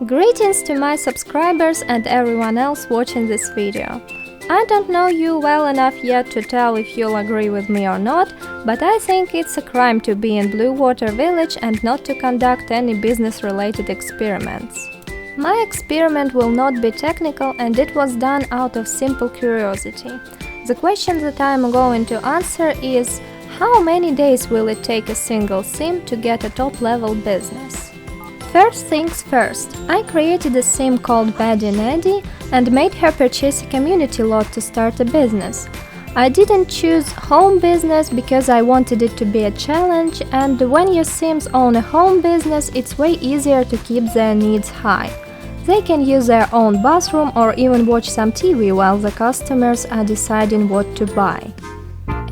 Greetings to my subscribers and everyone else watching this video. I don't know you well enough yet to tell if you'll agree with me or not, but I think it's a crime to be in Blue Water Village and not to conduct any business-related experiments. My experiment will not be technical and it was done out of simple curiosity. The question that I'm going to answer is: how many days will it take a single sim to get a top-level business? First things first, I created a sim called Badi Neddy and made her purchase a community lot to start a business. I didn't choose home business because I wanted it to be a challenge, and when your sims own a home business, it's way easier to keep their needs high. They can use their own bathroom or even watch some TV while the customers are deciding what to buy.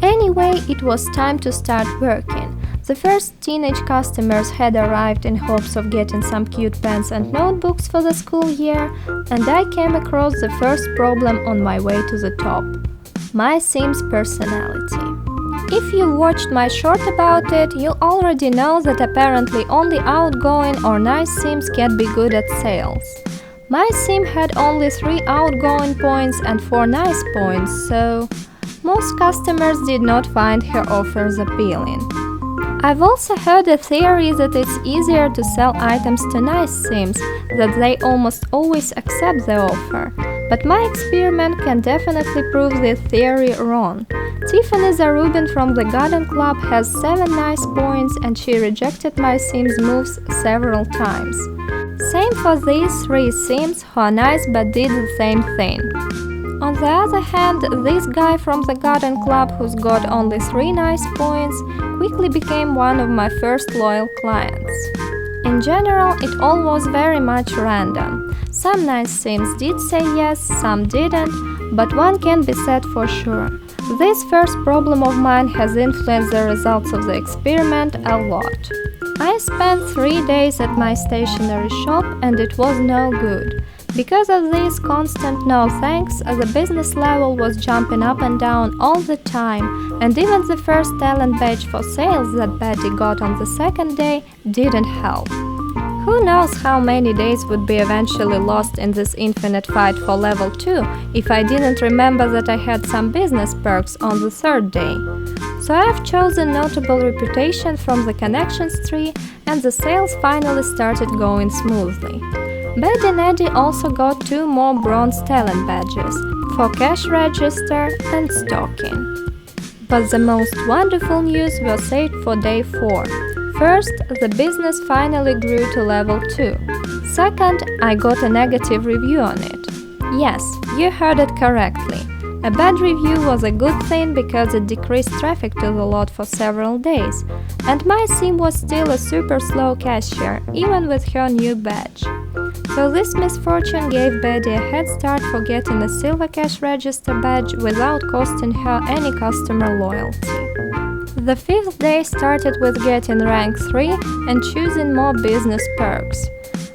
Anyway, it was time to start working. The first teenage customers had arrived in hopes of getting some cute pens and notebooks for the school year, and I came across the first problem on my way to the top: my sim's personality. If you watched my short about it, you already know that apparently only outgoing or nice sims can be good at sales. My sim had only 3 outgoing points and 4 nice points, so most customers did not find her offers appealing. I've also heard a theory that it's easier to sell items to nice sims, that they almost always accept the offer. But my experiment can definitely prove this theory wrong. Tiffany the Rubin from the Garden Club has 7 nice points and she rejected my sim's moves several times. Same for these 3 sims who are nice but did the same thing. On the other hand, this guy from the Garden Club, who's got only 3 nice points, quickly became one of my first loyal clients. In general, it all was very much random. Some nice sims did say yes, some didn't, but one can be said for sure: this first problem of mine has influenced the results of the experiment a lot. I spent 3 days at my stationery shop and it was no good. Because of this constant no thanks, the business level was jumping up and down all the time, and even the first talent badge for sales that Betty got on the second day didn't help. Who knows how many days would be eventually lost in this infinite fight for level 2 if I didn't remember that I had some business perks on the third day. So I've chosen notable reputation from the connections tree, and the sales finally started going smoothly. Badi Neddy also got 2 more bronze talent badges for cash register and stocking. But the most wonderful news was saved for day 4. First, the business finally grew to level 2. Second, I got a negative review on it. Yes, you heard it correctly. A bad review was a good thing because it decreased traffic to the lot for several days, and my sim was still a super slow cashier, even with her new badge. So this misfortune gave Betty a head start for getting a silver cash register badge without costing her any customer loyalty. The 5th day started with getting rank 3 and choosing more business perks.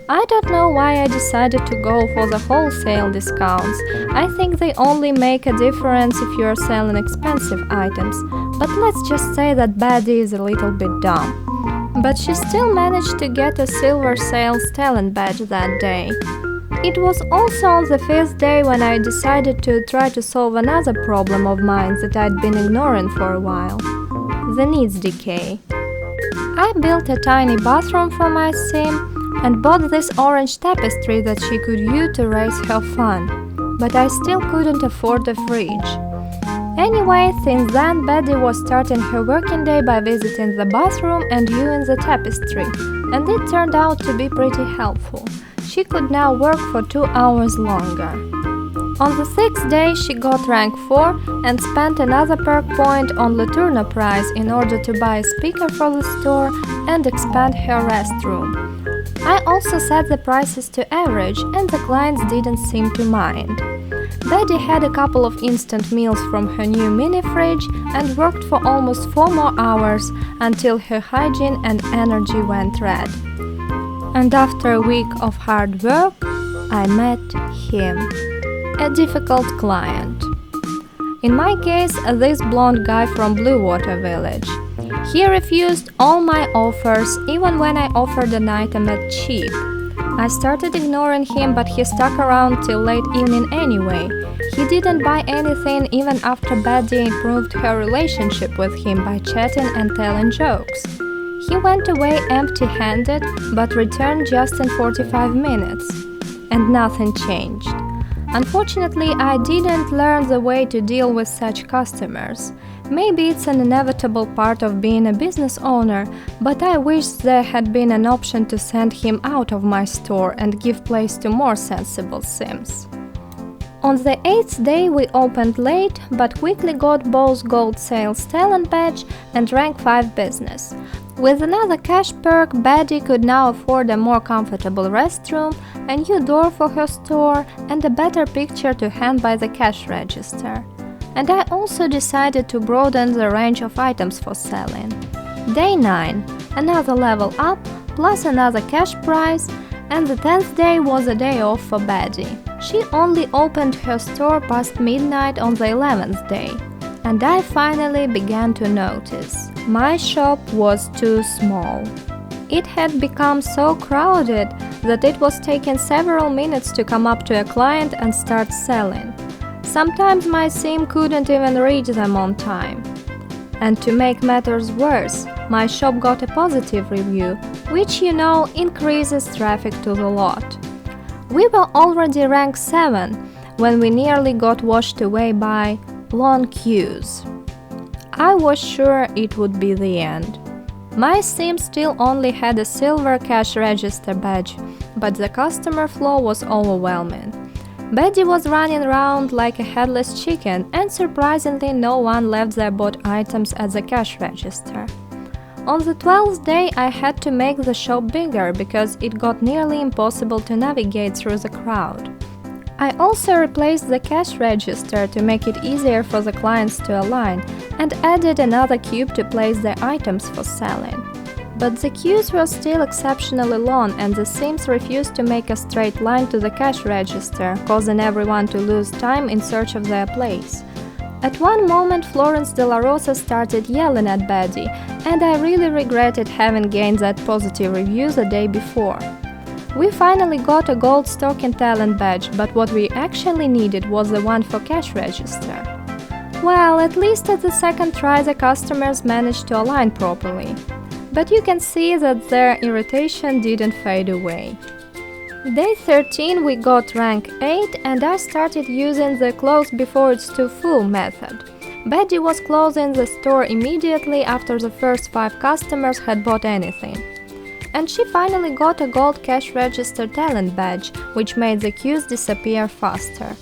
I don't know why I decided to go for the wholesale discounts. I think they only make a difference if you're selling expensive items, but let's just say that Betty is a little bit dumb. But she still managed to get a silver sales talent badge that day. It was also on the 5th day when I decided to try to solve another problem of mine that I'd been ignoring for a while: the needs decay. I built a tiny bathroom for my sim and bought this orange tapestry that she could use to raise her fund, but I still couldn't afford a fridge. Anyway, since then, Betty was starting her working day by visiting the bathroom and viewing the tapestry, and it turned out to be pretty helpful. She could now work for 2 hours longer. On the 6th day, she got rank 4 and spent another perk point on Laturna prize in order to buy a speaker for the store and expand her restroom. I also set the prices to average, and the clients didn't seem to mind. Betty had a couple of instant meals from her new mini fridge and worked for almost 4 more hours until her hygiene and energy went red. And after a week of hard work, I met him. A difficult client. In my case, this blonde guy from Blue Water Village. He refused all my offers, even when I offered an item at cheap. I started ignoring him, but he stuck around till late evening anyway. He didn't buy anything even after Betty improved her relationship with him by chatting and telling jokes. He went away empty-handed, but returned just in 45 minutes. And nothing changed. Unfortunately, I didn't learn the way to deal with such customers. Maybe it's an inevitable part of being a business owner, but I wish there had been an option to send him out of my store and give place to more sensible Sims. On the 8th day we opened late, but quickly got both Gold Sales Talent Badge and Rank 5 business. With another cash perk, Betty could now afford a more comfortable restroom, a new door for her store, and a better picture to hand by the cash register. And I also decided to broaden the range of items for selling. Day 9, another level up, plus another cash prize, and the 10th day was a day off for Betty. She only opened her store past midnight on the 11th day. And I finally began to notice. My shop was too small. It had become so crowded that it was taking several minutes to come up to a client and start selling. Sometimes my sim couldn't even reach them on time. And to make matters worse, my shop got a positive review, which increases traffic to the lot. We were already ranked 7 when we nearly got washed away by long queues. I was sure it would be the end. My sim still only had a silver cash register badge, but the customer flow was overwhelming. Betty was running around like a headless chicken, and surprisingly no one left their bought items at the cash register. On the 12th day I had to make the shop bigger because it got nearly impossible to navigate through the crowd. I also replaced the cash register to make it easier for the clients to align and added another cube to place their items for selling. But the queues were still exceptionally long and the Sims refused to make a straight line to the cash register, causing everyone to lose time in search of their place. At one moment Florence De La Rosa started yelling at Betty, and I really regretted having gained that positive review the day before. We finally got a gold stocking talent badge, but what we actually needed was the one for cash register. Well, at least at the second try the customers managed to align properly. But you can see that their irritation didn't fade away. Day 13 we got rank 8 and I started using the close before it's too full method. Betty was closing the store immediately after the first 5 customers had bought anything. And she finally got a gold cash register talent badge, which made the queues disappear faster.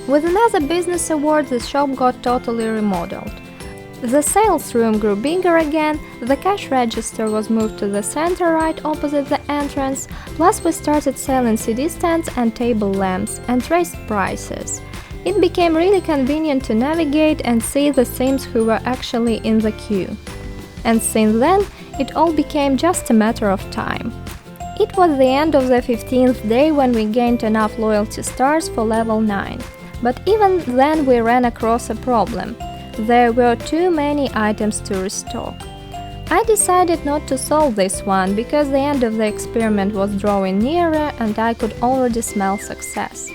With another business award, the shop got totally remodeled. The sales room grew bigger again, the cash register was moved to the center right opposite the entrance, plus we started selling CD stands and table lamps and raised prices. It became really convenient to navigate and see the Sims who were actually in the queue. And since then, it all became just a matter of time. It was the end of the 15th day when we gained enough loyalty stars for level 9. But even then we ran across a problem. There were too many items to restock. I decided not to solve this one because the end of the experiment was drawing nearer and I could already smell success.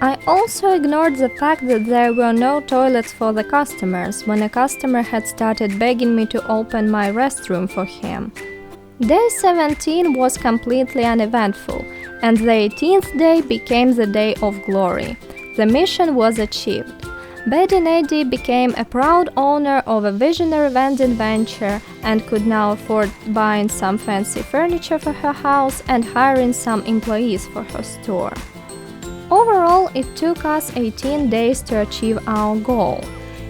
I also ignored the fact that there were no toilets for the customers when a customer had started begging me to open my restroom for him. Day 17 was completely uneventful, and the 18th day became the day of glory. The mission was achieved. Betty Nady became a proud owner of a visionary vending venture and could now afford buying some fancy furniture for her house and hiring some employees for her store. Overall, it took us 18 days to achieve our goal.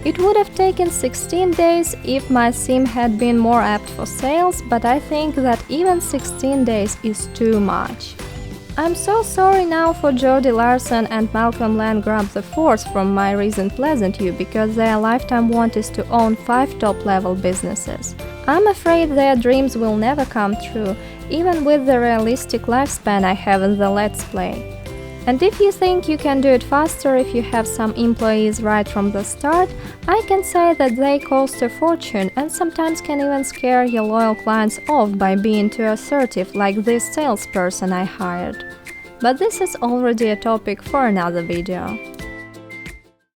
It would have taken 16 days if my sim had been more apt for sales, but I think that even 16 days is too much. I'm so sorry now for Jody Larson and Malcolm Landgrab IV from my recent Pleasant You because their lifetime want is to own 5 top-level businesses. I'm afraid their dreams will never come true, even with the realistic lifespan I have in the Let's Play. And if you think you can do it faster if you have some employees right from the start, I can say that they cost a fortune and sometimes can even scare your loyal clients off by being too assertive, like this salesperson I hired. But this is already a topic for another video.